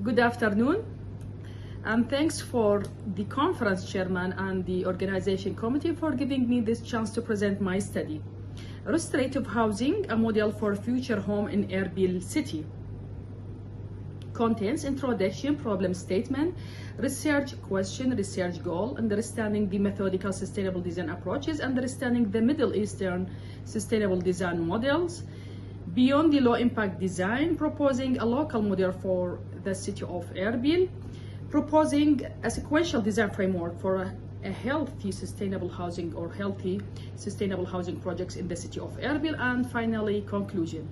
Good afternoon, and thanks for the conference chairman and the organization committee for giving me this chance to present my study. Restorative housing, a model for future home in Erbil city. Contents: introduction, problem statement, research question, research goal, understanding the methodical sustainable design approaches, understanding the Middle Eastern sustainable design models, beyond the low impact design, proposing a local model for the city of Erbil, proposing a sequential design framework for a healthy sustainable housing or healthy sustainable housing projects in the city of Erbil, and finally conclusion.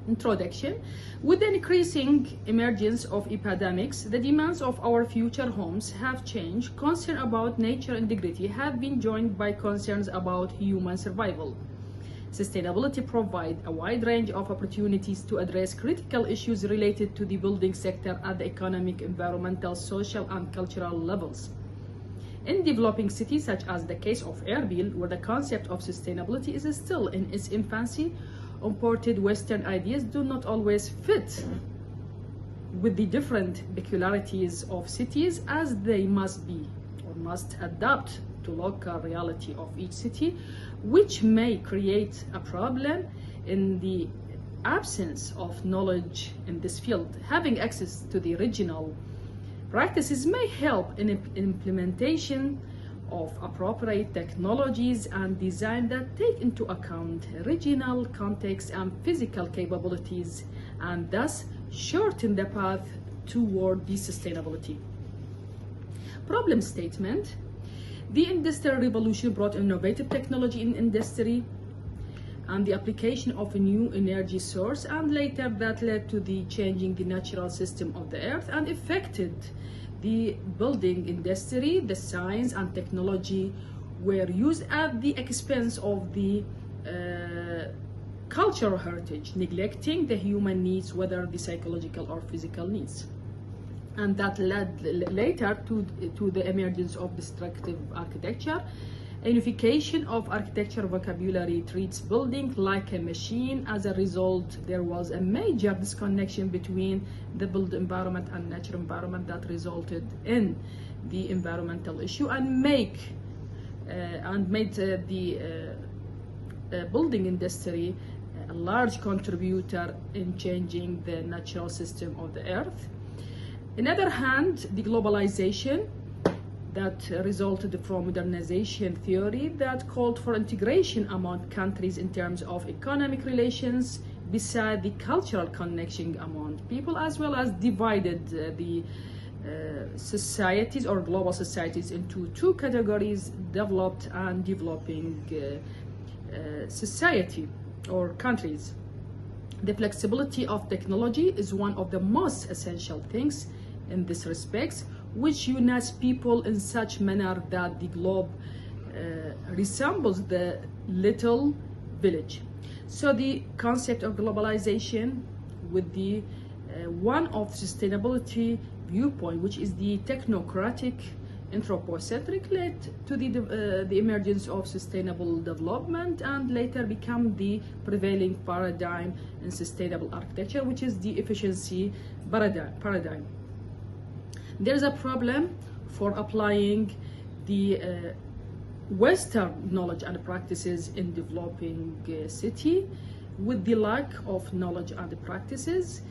Introduction. With the increasing emergence of epidemics, the demands of our future homes have changed. Concern about nature integrity have been joined by concerns about human survival. Sustainability provides a wide range of opportunities to address critical issues related to the building sector at the economic, environmental, social, and cultural levels. In developing cities, such as the case of Erbil, where the concept of sustainability is still in its infancy, imported Western ideas do not always fit with the different peculiarities of cities, as they must be or must adapt to local reality of each city, which may create a problem in the absence of knowledge in this field. Having access to the regional practices may help in implementation of appropriate technologies and design that take into account regional context and physical capabilities, and thus shorten the path toward the sustainability. Problem statement. The Industrial Revolution brought innovative technology in industry and the application of a new energy source, and later that led to the changing the natural system of the earth and affected the building industry. The science and technology were used at the expense of the cultural heritage, neglecting the human needs, whether the psychological or physical needs. And that led later to the emergence of destructive architecture. Unification of architecture vocabulary treats building like a machine. As a result, there was a major disconnection between the built environment and natural environment that resulted in the environmental issue and made the building industry a large contributor in changing the natural system of the earth. On the other hand, the globalization that resulted from modernization theory that called for integration among countries in terms of economic relations, beside the cultural connection among people, as well as divided the societies or global societies into two categories: developed and developing society or countries. The flexibility of technology is one of the most essential things in this respect, which unites people in such manner that the globe resembles the little village. So the concept of globalization with the one of sustainability viewpoint, which is the technocratic anthropocentric, led to the emergence of sustainable development and later become the prevailing paradigm in sustainable architecture, which is the efficiency paradigm. There's a problem for applying the Western knowledge and practices in developing city with the lack of knowledge and practices.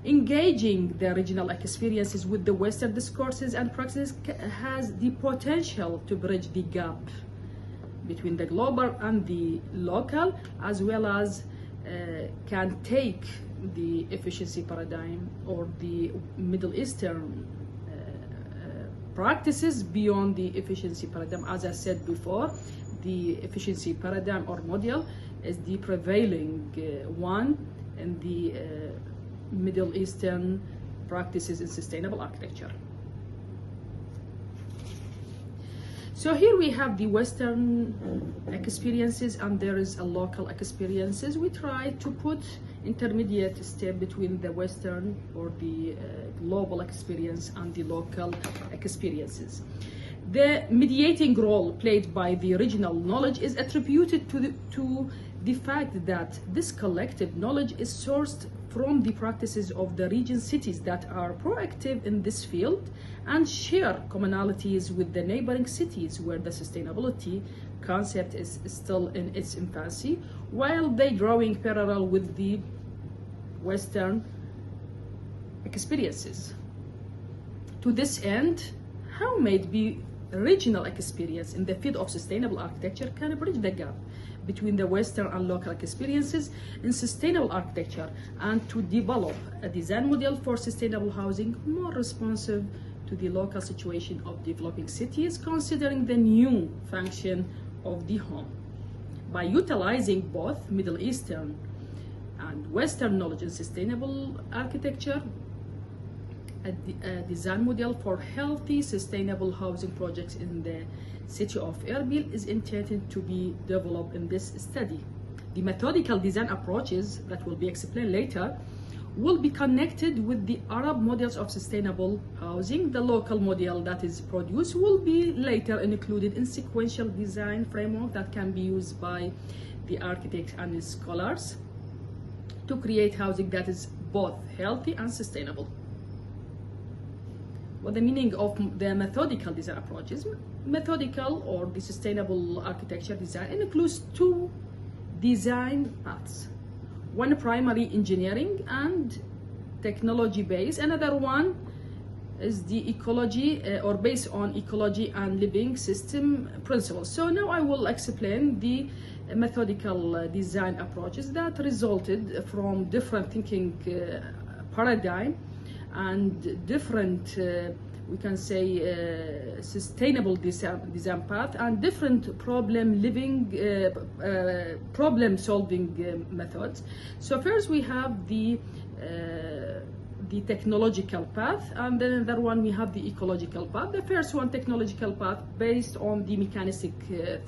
Engaging the regional experiences with the Western discourses and practices has the potential to bridge the gap between the global and the local, as well as can take the efficiency paradigm or the Middle Eastern practices beyond the efficiency paradigm. As I said before, the efficiency paradigm or model is the prevailing one in the Middle Eastern practices in sustainable architecture. So here we have the Western experiences and there is a local experiences. We try to put intermediate step between the Western or the global experience and the local experiences. The mediating role played by the original knowledge is attributed to the fact that this collective knowledge is sourced from the practices of the region cities that are proactive in this field and share commonalities with the neighboring cities where the sustainability concept is still in its infancy, while they drawing parallel with the Western experiences. To this end, how may it be regional experience in the field of sustainable architecture can bridge the gap between the Western and local experiences in sustainable architecture, and to develop a design model for sustainable housing more responsive to the local situation of developing cities, considering the new function of the home. By utilizing both Middle Eastern and Western knowledge in sustainable architecture, a design model for healthy, sustainable housing projects in the city of Erbil is intended to be developed in this study. The methodical design approaches that will be explained later will be connected with the Arab models of sustainable housing. The local model that is produced will be later included in sequential design framework that can be used by the architects and scholars to create housing that is both healthy and sustainable. What the meaning of the methodical design approaches? Methodical, or the sustainable architecture design, includes two design paths. One primary engineering and technology based, another one is the ecology or based on ecology and living system principles. So now I will explain the methodical design approaches that resulted from different thinking paradigm and different we can say sustainable design path and different problem solving methods. So first we have the technological path, and then another one we have the ecological path. The first one, technological path, based on the mechanistic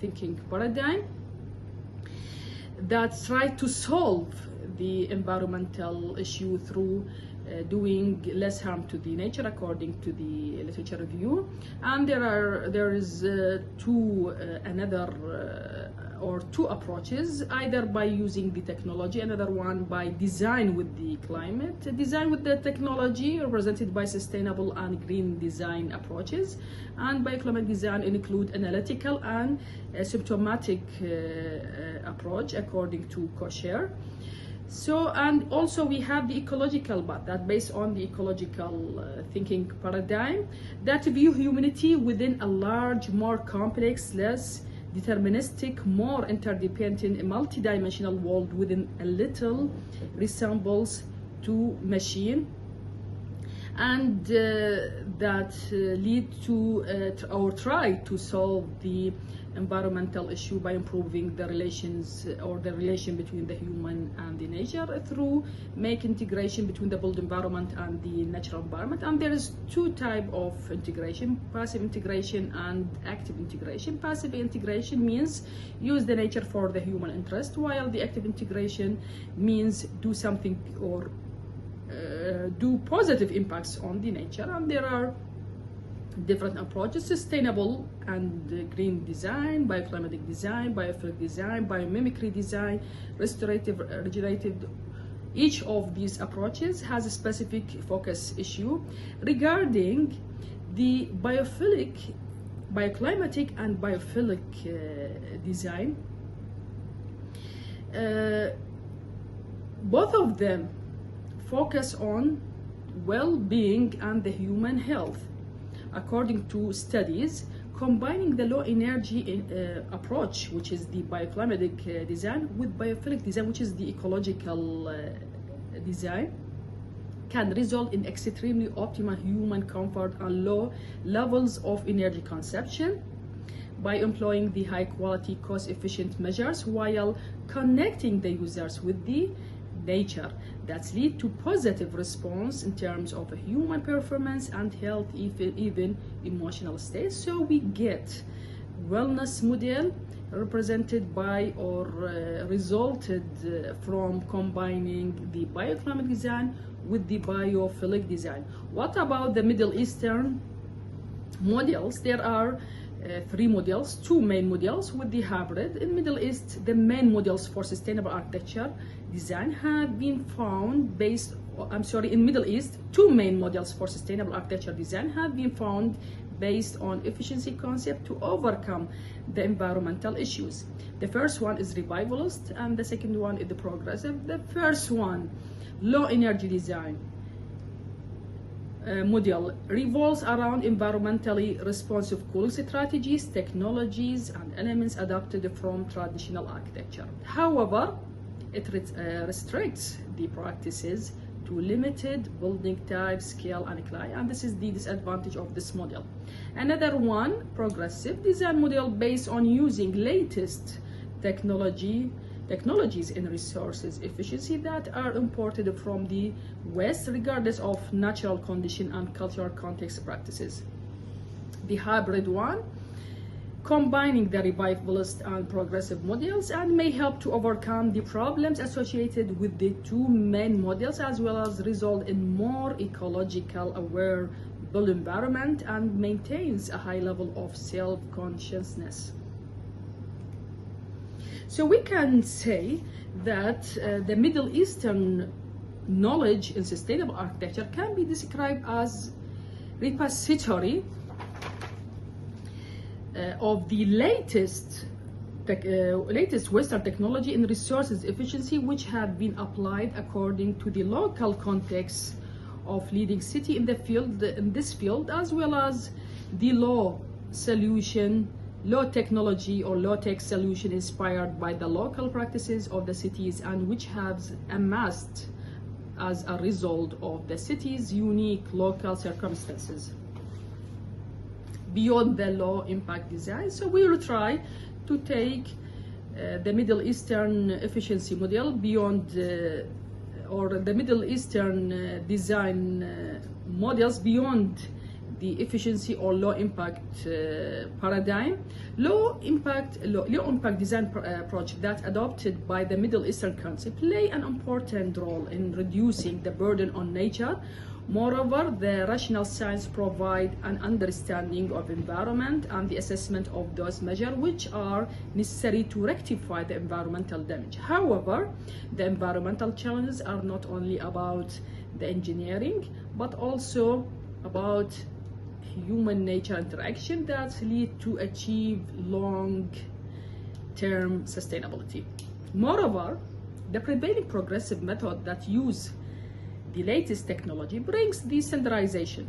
thinking paradigm that try to solve the environmental issue through doing less harm to the nature according to the literature review. And there is two approaches, either by using the technology, another one by design with the climate. Design with the technology represented by sustainable and green design approaches, and bioclimatic design include analytical and symptomatic approach according to Kosher. So, and also we have the ecological path that based on the ecological thinking paradigm that view humanity within a large, more complex, less deterministic, more interdependent, multidimensional world within a little resembles to machine, and that lead to or try to solve the environmental issue by improving the relations or the relation between the human and the nature through make integration between the built environment and the natural environment. And there is two types of integration: passive integration and active integration. Passive integration means use the nature for the human interest, while the active integration means do something or do positive impacts on the nature. And there are different approaches: sustainable and green design, bioclimatic design, biophilic design, biomimicry design, restorative, regenerative. Each of these approaches has a specific focus issue. Regarding the bioclimatic and biophilic design, both of them focus on well-being and the human health. According to studies, combining the low energy approach, which is the bioclimatic design, with biophilic design, which is the ecological design, can result in extremely optimal human comfort and low levels of energy consumption by employing the high quality, cost efficient measures while connecting the users with the nature that lead to positive response in terms of human performance and health, even emotional state. So we get wellness model represented by or resulted from combining the bioclimatic design with the biophilic design. What about the Middle Eastern models? There are three models, two main models with the hybrid. In Middle East, the main models for sustainable architecture design have been found based, in Middle East, two main models for sustainable architecture design have been found based on efficiency concept to overcome the environmental issues. The first one is revivalist and the second one is the progressive. The first one, low energy design model, revolves around environmentally responsive cooling strategies, technologies, and elements adapted from traditional architecture. However, it restricts the practices to limited building type, scale, and class, and this is the disadvantage of this model. Another one, progressive design model, based on using latest technologies in resources efficiency that are imported from the West, regardless of natural condition and cultural context practices. The hybrid one, combining the revivalist and progressive models, and may help to overcome the problems associated with the two main models, as well as result in more ecological aware built environment and maintains a high level of self-consciousness. So we can say that the Middle Eastern knowledge in sustainable architecture can be described as repository of the latest Western technology in resources efficiency, which have been applied according to the local context of leading city in this field, as well as the low technology or low-tech solution inspired by the local practices of the cities, and which have amassed as a result of the city's unique local circumstances. Beyond the low impact design, so we will try to take the Middle Eastern efficiency model beyond or the Middle Eastern design models beyond the efficiency or low impact paradigm. Low impact design approach that adopted by the Middle Eastern countries play an important role in reducing the burden on nature. Moreover, the rational science provide an understanding of environment and the assessment of those measures which are necessary to rectify the environmental damage. However, the environmental challenges are not only about the engineering, but also about human nature interaction that lead to achieve long-term sustainability. Moreover, the prevailing progressive method that use the latest technology brings decentralization,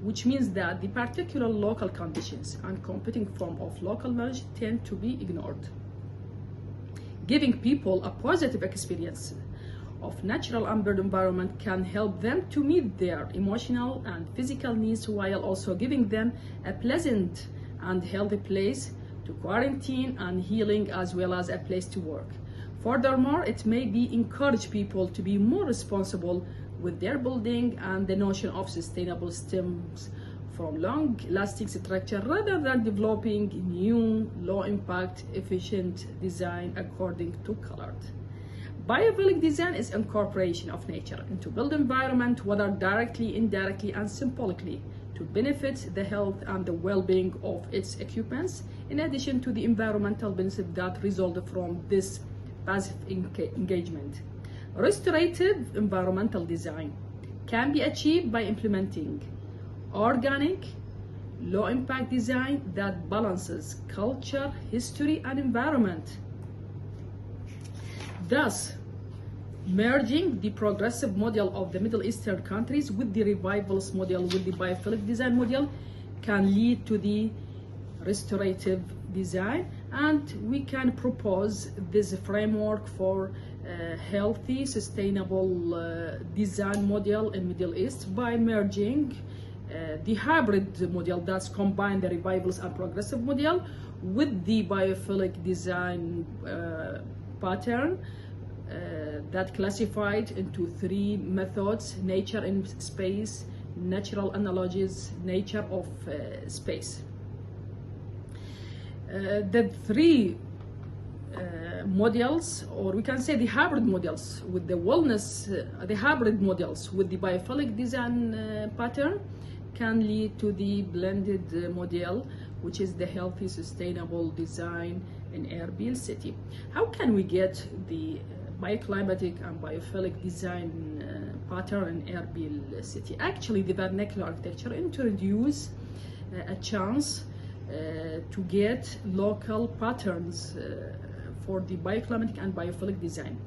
which means that the particular local conditions and competing form of local knowledge tend to be ignored, giving people a positive experience of natural and built environment can help them to meet their emotional and physical needs, while also giving them a pleasant and healthy place to quarantine and healing, as well as a place to work. Furthermore, it may be encourage people to be more responsible with their building, and the notion of sustainable stems from long-lasting structure rather than developing new low-impact efficient design according to colored. Bioeconomic design is incorporation of nature into built environment, whether directly, indirectly, and symbolically, to benefit the health and the well-being of its occupants, in addition to the environmental benefits that result from this passive engagement. Restorative environmental design can be achieved by implementing organic, low-impact design that balances culture, history, and environment, thus merging the progressive model of the Middle Eastern countries with the revivalist model with the biophilic design model can lead to the restorative design, and we can propose this framework for healthy, sustainable design model in Middle East by merging the hybrid model that's combined the revivalist and progressive model with the biophilic design pattern that classified into three methods: nature in space, natural analogies, nature of space. The three models, or we can say the hybrid models with the hybrid models with the biophilic design pattern can lead to the blended model which is the healthy, sustainable design in Erbil city. How can we get the bioclimatic and biophilic design pattern in Erbil city? Actually, the vernacular architecture introduce a chance to get local patterns for the bioclimatic and biophilic design.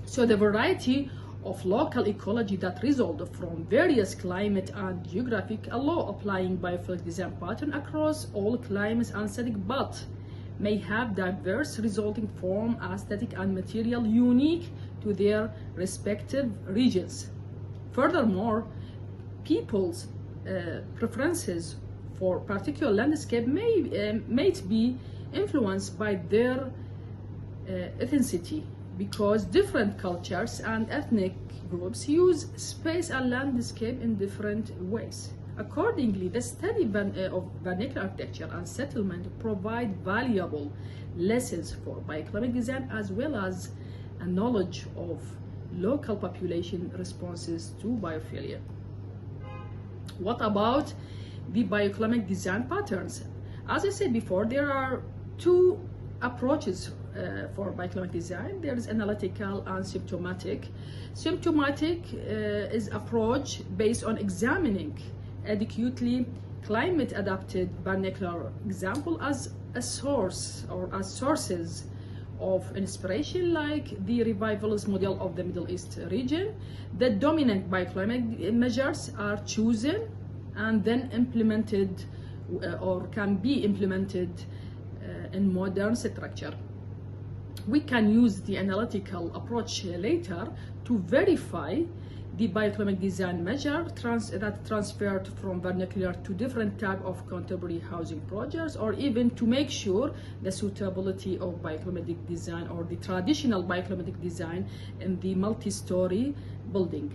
So the variety of local ecology that result from various climate and geographic allow applying biophilic design pattern across all climates and aesthetic, but may have diverse resulting form, aesthetic and material unique to their respective regions. Furthermore, people's preferences for particular landscape might be influenced by their ethnicity, because different cultures and ethnic groups use space and landscape in different ways. Accordingly, the study of vernacular architecture and settlement provide valuable lessons for bioclimatic design, as well as a knowledge of local population responses to biophilia. What about the bioclimatic design patterns? As I said before, there are two approaches for bioclimatic design. There is analytical and symptomatic. Symptomatic is approach based on examining adequately climate adapted vernacular example as a source or as sources of inspiration, like the revivalist model of the Middle East region. The dominant bioclimatic measures are chosen and then implemented or can be implemented in modern structure. We can use the analytical approach later to verify the bioclimatic design measure that transferred from vernacular to different type of contemporary housing projects, or even to make sure the suitability of bioclimatic design or the traditional bioclimatic design in the multi-story building.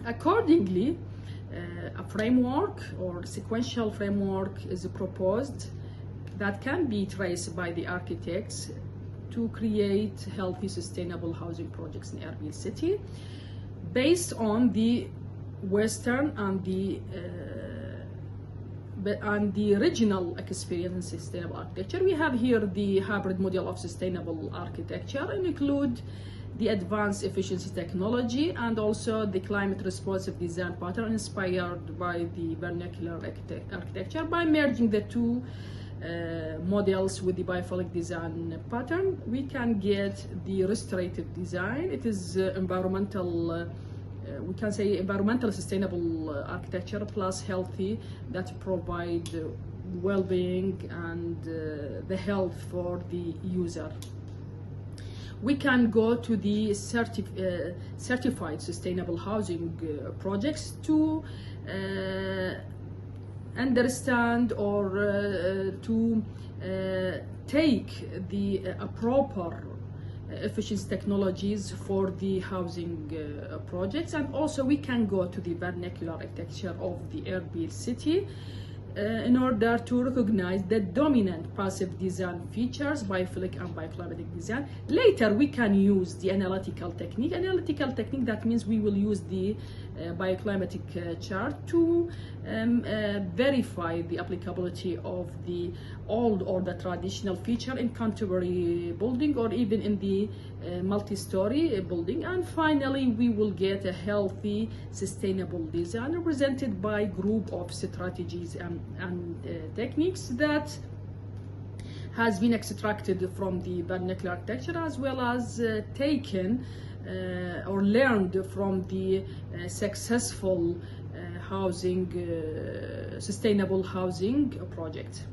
Accordingly, a framework or sequential framework is proposed that can be traced by the architects to create healthy, sustainable housing projects in Erbil city, based on the Western and the regional experience in sustainable architecture. We have here the hybrid model of sustainable architecture, and include the advanced efficiency technology and also the climate responsive design pattern inspired by the vernacular architecture. By merging the two models with the biophilic design pattern, we can get the restorative design. It is environmental, we can say environmental sustainable architecture plus healthy, that provide well-being and the health for the user. We can go to the certified sustainable housing projects to understand or to take the proper efficiency technologies for the housing projects. And also we can go to the vernacular architecture of the Erbil city in order to recognize the dominant passive design features, biophilic and bioclimatic design. Later we can use the analytical technique. Analytical technique, that means we will use the bioclimatic chart to verify the applicability of the old or the traditional feature in contemporary building, or even in the multi-story building. And finally we will get a healthy, sustainable design represented by group of strategies and techniques that has been extracted from the vernacular architecture, as well as taken or learned from the successful sustainable housing project.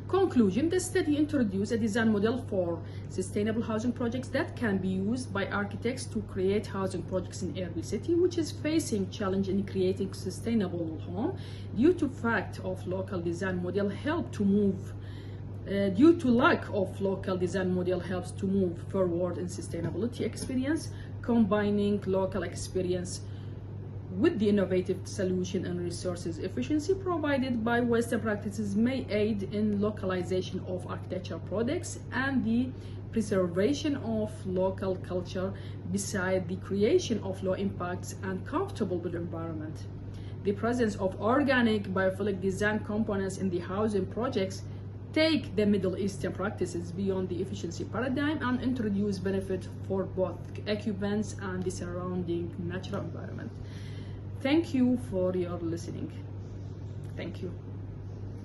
Conclusion: the study introduced a design model for sustainable housing projects that can be used by architects to create housing projects in Erbil city, which is facing challenge in creating sustainable home due to fact of local design model help to move due to lack of local design model helps to move forward in sustainability experience. Combining local experience with the innovative solution and resources efficiency provided by Western practices may aid in localization of architectural products and the preservation of local culture, beside the creation of low impacts and comfortable built environment. the presence of organic biophilic design components in the housing projects take the Middle Eastern practices beyond the efficiency paradigm and introduce benefit for both occupants and the surrounding natural environment. Thank you for your listening. Thank you.